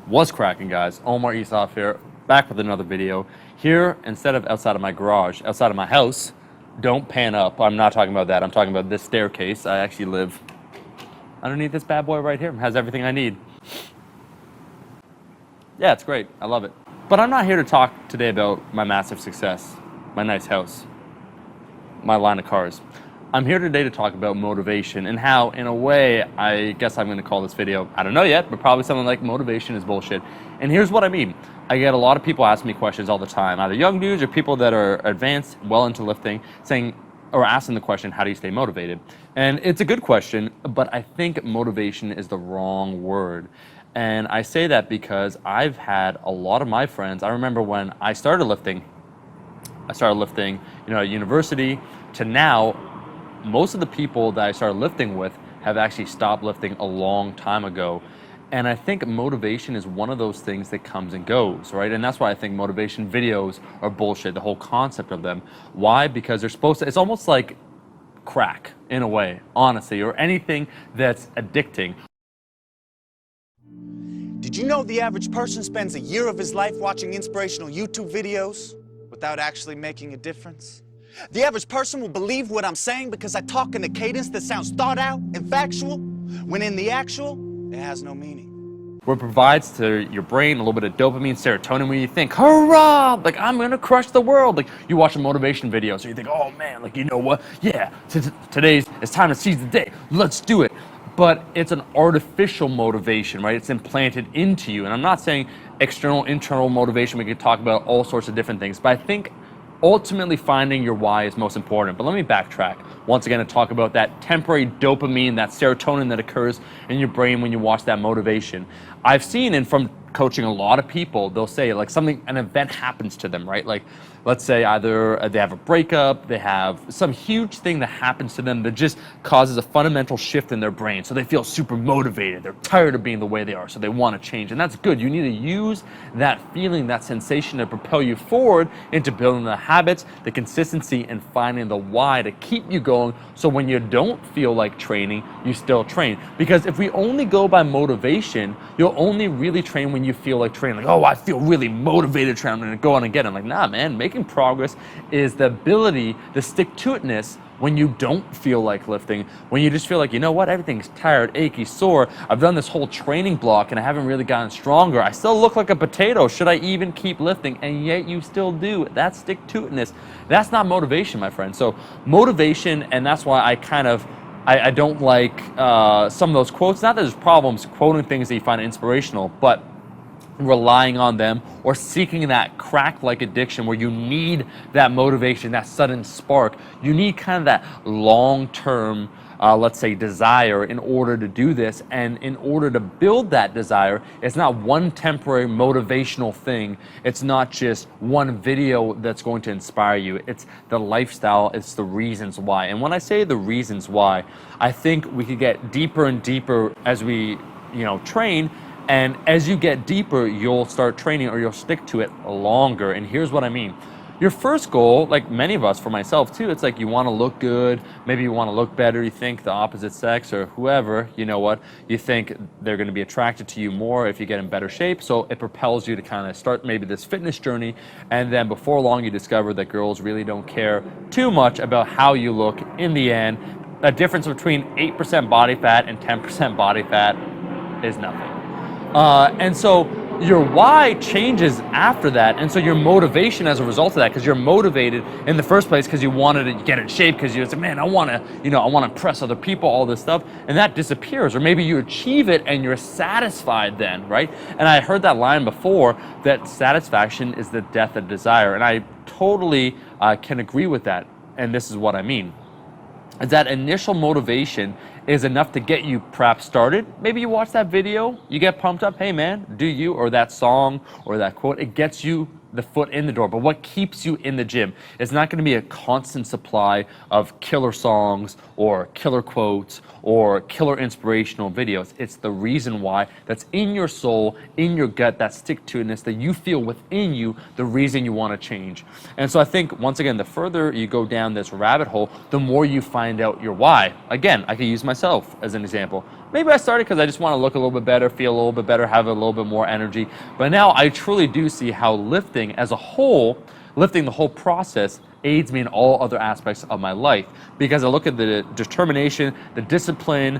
What's cracking, guys? Omar Isaf here, back with another video. Here, instead of outside of my garage, outside of my house, don't pan up. I'm not talking about that. I'm talking about this staircase. I actually live underneath this bad boy right here. It has everything I need. Yeah, it's great. I love it. But I'm not here to talk today about my massive success, my nice house, my line of cars. I'm here today to talk about motivation and how, in a way, I guess I'm going to call this video, I don't know yet, but probably something like motivation is bullshit. And here's what I mean. I get a lot of people ask me questions all the time, either young dudes or people that are advanced, well into lifting, saying, or asking the question, how do you stay motivated? And it's a good question, but I think motivation is the wrong word. And I say that because I've had a lot of my friends, I remember when I started lifting, at university, to now, most of the people that I started lifting with have actually stopped lifting a long time ago. And I think motivation is one of those things that comes and goes, right? And that's why I think motivation videos are bullshit, the whole concept of them. Why? Because they're supposed to, it's almost like crack in a way, honestly, or anything that's addicting. Did you know the average person spends a year of his life watching inspirational YouTube videos without actually making a difference? The average person will believe what I'm saying because I talk in a cadence that sounds thought out and factual, when in the actual, it has no meaning. What provides to your brain a little bit of dopamine, serotonin, when you think, hurrah, like I'm gonna crush the world. Like you watch a motivation video, so you think, oh man, like you know what? Yeah, it's time to seize the day. Let's do it. But it's an artificial motivation, right? It's implanted into you. And I'm not saying external, internal motivation. We could talk about all sorts of different things, but I think ultimately finding your why is most important. But let me backtrack once again and talk about that temporary dopamine, that serotonin that occurs in your brain when you watch that motivation. I've seen, and from coaching a lot of people, they'll say like an event happens to them, right? Like let's say either they have a breakup, they have some huge thing that happens to them that just causes a fundamental shift in their brain. So they feel super motivated. They're tired of being the way they are, so they want to change. And that's good. You need to use that feeling, that sensation to propel you forward into building the habits, the consistency, and finding the why to keep you going. So when you don't feel like training, you still train. Because if we only go by motivation, you'll only really train when you feel like training. Like, oh, I feel really motivated to train. I'm going to go on and get it. I'm like, nah, man, making progress is the ability, the stick-to-itness when you don't feel like lifting, when you just feel like, you know what, everything's tired, achy, sore. I've done this whole training block and I haven't really gotten stronger. I still look like a potato. Should I even keep lifting? And yet you still do. That's stick-to-itness. That's not motivation, my friend. So motivation, and that's why I don't like some of those quotes. Not that there's problems quoting things that you find inspirational, but relying on them or seeking that crack-like addiction where you need that motivation, that sudden spark. You need kind of that long-term, let's say, desire in order to do this. And in order to build that desire, it's not one temporary motivational thing. It's not just one video that's going to inspire you. It's the lifestyle. It's the reasons why. And when I say the reasons why, I think we could get deeper and deeper as we, train. And as you get deeper, you'll start training or you'll stick to it longer. And here's what I mean. Your first goal, like many of us, for myself too, it's like you want to look good. Maybe you want to look better. You think the opposite sex or whoever, you think they're going to be attracted to you more if you get in better shape. So it propels you to kind of start maybe this fitness journey. And then before long, you discover that girls really don't care too much about how you look in the end. A difference between 8% body fat and 10% body fat is nothing. And so your why changes after that, and so your motivation as a result of that, because you're motivated in the first place because you wanted to get in shape, because you said, man, I want to impress other people, all this stuff, and that disappears. Or maybe you achieve it and you're satisfied then, right? And I heard that line before, that satisfaction is the death of desire, and I totally can agree with that. And this is what I mean. That initial motivation is enough to get you perhaps started. Maybe you watch that video, you get pumped up, hey man, do you, or that song or that quote, it gets you the foot in the door. But what keeps you in the gym is not going to be a constant supply of killer songs or killer quotes or killer inspirational videos. It's the reason why that's in your soul, in your gut, that stick-to-itness that you feel within you, the reason you want to change. And so I think, once again, the further you go down this rabbit hole, the more you find out your why. Again, I could use myself as an example. Maybe I started because I just want to look a little bit better, feel a little bit better, have a little bit more energy. But now I truly do see how lifting as a whole, lifting the whole process, aids me in all other aspects of my life. Because I look at the determination, the discipline,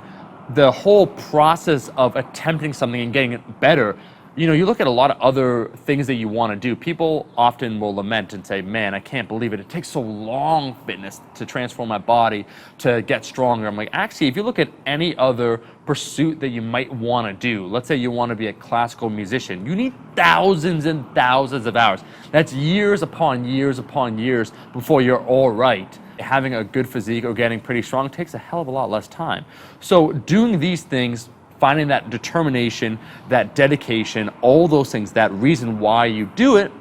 the whole process of attempting something and getting it better. You know, you look at a lot of other things that you want to do. People often will lament and say, man, I can't believe it. It takes so long, fitness, to transform my body, to get stronger. I'm like, actually, if you look at any other pursuit that you might want to do, let's say you want to be a classical musician, you need thousands and thousands of hours. That's years upon years upon years before you're all right. Having a good physique or getting pretty strong takes a hell of a lot less time. So doing these things, finding that determination, that dedication, all those things, that reason why you do it,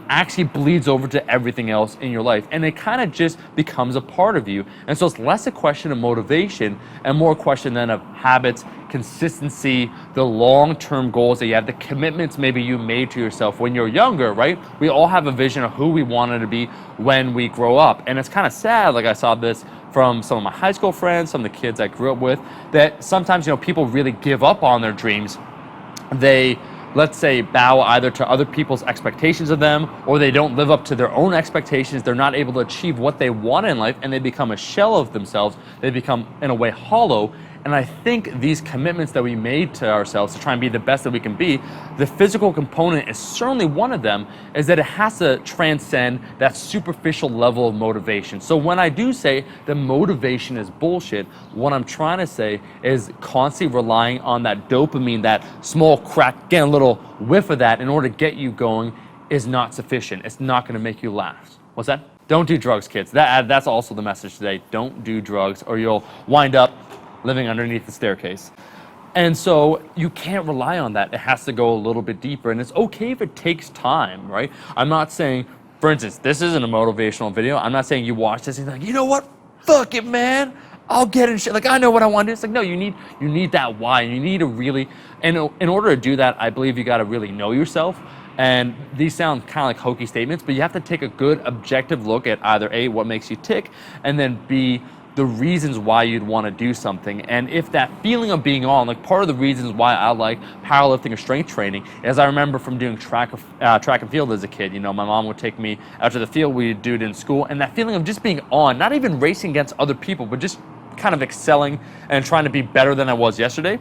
actually bleeds over to everything else in your life. And it kind of just becomes a part of you. And so it's less a question of motivation and more a question then of habits, consistency, the long-term goals that you have, the commitments maybe you made to yourself when you're younger, right? We all have a vision of who we wanted to be when we grow up. And it's kind of sad, like I saw this from some of my high school friends, some of the kids I grew up with, that sometimes, you know, people really give up on their dreams. They, let's say, bow either to other people's expectations of them, or they don't live up to their own expectations. They're not able to achieve what they want in life, and they become a shell of themselves. They become, in a way, hollow. And I think these commitments that we made to ourselves to try and be the best that we can be, the physical component is certainly one of them, is that it has to transcend that superficial level of motivation. So when I do say that motivation is bullshit, what I'm trying to say is constantly relying on that dopamine, that small crack, getting a little whiff of that in order to get you going is not sufficient. It's not going to make you last. What's that? Don't do drugs, kids. That's also the message today. Don't do drugs or you'll wind up living underneath the staircase. And so you can't rely on that. It has to go a little bit deeper, and it's okay if it takes time, right? I'm not saying, for instance, this isn't a motivational video. I'm not saying you watch this and you're like, you know what? Fuck it, man. I'll get in shit. Like, I know what I want to do. It's like, no, you need that why. You need to really, and in order to do that, I believe you got to really know yourself. And these sound kind of like hokey statements, but you have to take a good objective look at either A, what makes you tick, and then B, the reasons why you'd want to do something. And if that feeling of being on, like part of the reasons why I like powerlifting or strength training, as I remember from doing track and field as a kid, you know, my mom would take me out to the field, we'd do it in school, and that feeling of just being on, not even racing against other people, but just kind of excelling and trying to be better than I was yesterday,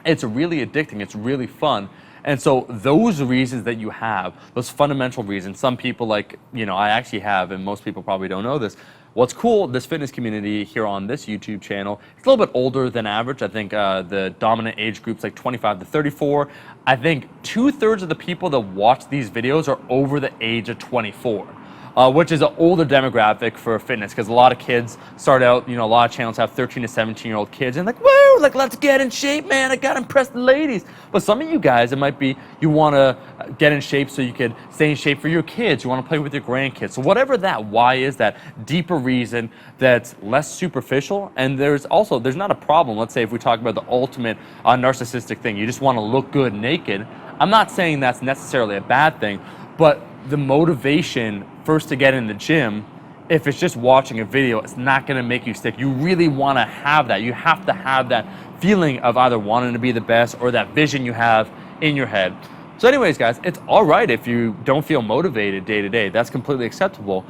it's really addicting, it's really fun. And so those reasons that you have, those fundamental reasons, some people like, you know, I actually have, and most people probably don't know this. What's cool, this fitness community here on this YouTube channel, it's a little bit older than average. I think the dominant age group's like 25 to 34. I think 2/3 of the people that watch these videos are over the age of 24. Which is an older demographic for fitness, because a lot of kids start out, you know, a lot of channels have 13 to 17-year-old kids and like, woo, like, let's get in shape, man, I gotta impress the ladies. But some of you guys, it might be you want to get in shape so you could stay in shape for your kids, you want to play with your grandkids. So whatever that why is, that deeper reason that's less superficial, and there's not a problem, let's say if we talk about the ultimate narcissistic thing, you just want to look good naked. I'm not saying that's necessarily a bad thing, but the motivation first to get in the gym, if it's just watching a video, it's not going to make you stick. You really want to have that. You have to have that feeling of either wanting to be the best or that vision you have in your head. So anyways, guys, it's all right if you don't feel motivated day to day. That's completely acceptable.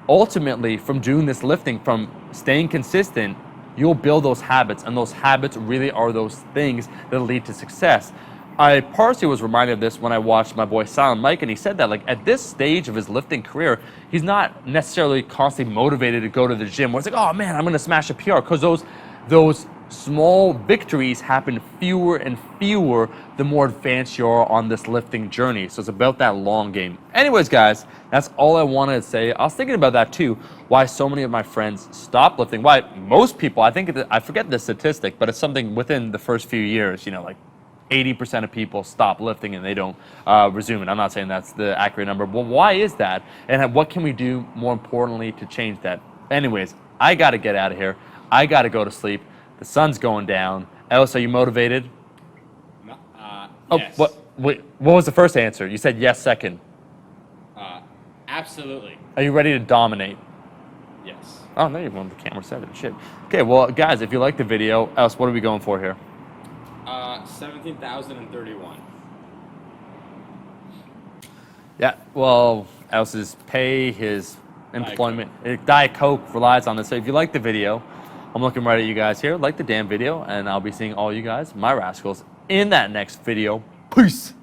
Ultimately, from doing this lifting, from staying consistent, you'll build those habits, and those habits really are those things that lead to success. I partially was reminded of this when I watched my boy Silent Mike, and he said that, like, at this stage of his lifting career, he's not necessarily constantly motivated to go to the gym where it's like, oh man, I'm going to smash a PR, because those small victories happen fewer and fewer the more advanced you are on this lifting journey. So it's about that long game. Anyways, guys, that's all I wanted to say. I was thinking about that too, why so many of my friends stop lifting, why most people, I forget the statistic, but it's something within the first few years, you know, like 80% of people stop lifting and they don't resume it. I'm not saying that's the accurate number, but why is that? And what can we do, more importantly, to change that? Anyways, I got to get out of here. I got to go to sleep. The sun's going down. Ellis, are you motivated? No, Oh, yes. Wait, what was the first answer? You said yes second. Absolutely. Are you ready to dominate? Yes. Oh, no, you want the camera set it. Shit. Okay, well, guys, if you like the video, Ellis, what are we going for here? 17,031. Yeah, well, Ellis's pay, his employment, Diet Coke relies on this. So if you like the video, I'm looking right at you guys here. Like the damn video, and I'll be seeing all you guys, my rascals, in that next video. Peace.